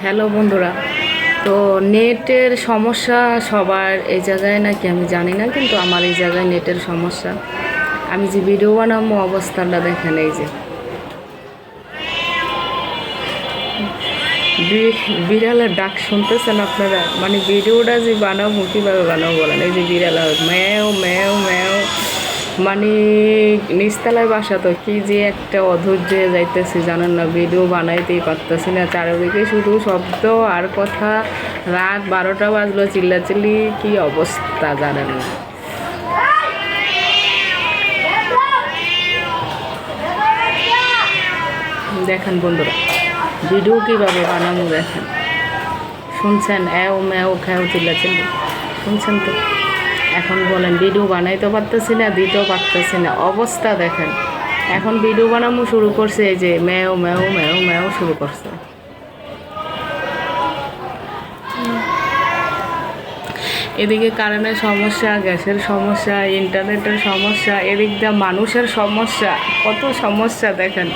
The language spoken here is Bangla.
হ্যালো বন্ধুরা, তো নেটের সমস্যা সবার এই জায়গায় নাকি আমি জানি না, কিন্তু আমার এই জায়গায় নেটের সমস্যা। আমি যে ভিডিও বানাবো অবস্থাটা দেখেন, এই যে বিড়ালের ডাক শুনতেছেন আপনারা? মানে ভিডিওটা যে বানাবো কীভাবে বানাবো বলেন? এই যে বিড়াল ম্যাও ম্যাও ম্যাও, মানে নিচতলায় বাসা, তো কি যে একটা অধৈর্য হয়ে যাইতেছি জানেন না, ভিডিও বানাইতেই পারতেছি না, চারিদিকে শুধু শব্দ আর কথা। রাত 12টা বাজলো, চিল্লাচিল্লি, কি অবস্থা জানেন না। দেখেন বন্ধুরা, ভিডিও কীভাবে বানাবো দেখেন, শুনছেন? এও ম্যাও খ্যাও চিল্লাচিল্লি শুনছেন তো? এখন বলেন, ভিডিও বানাইতেও পারতেছি না, দিতেও পারতেছি না, অবস্থা দেখেন। এখন ভিডিও বানানো শুরু করছে, এই যে ম্যাও ম্যাও ম্যাও ম্যাও শুরু করছে। এদিকে কারেন্টের সমস্যা, গ্যাসের সমস্যা, ইন্টারনেটের সমস্যা, এদিক দিয়ে মানুষের সমস্যা, কত সমস্যা দেখেন।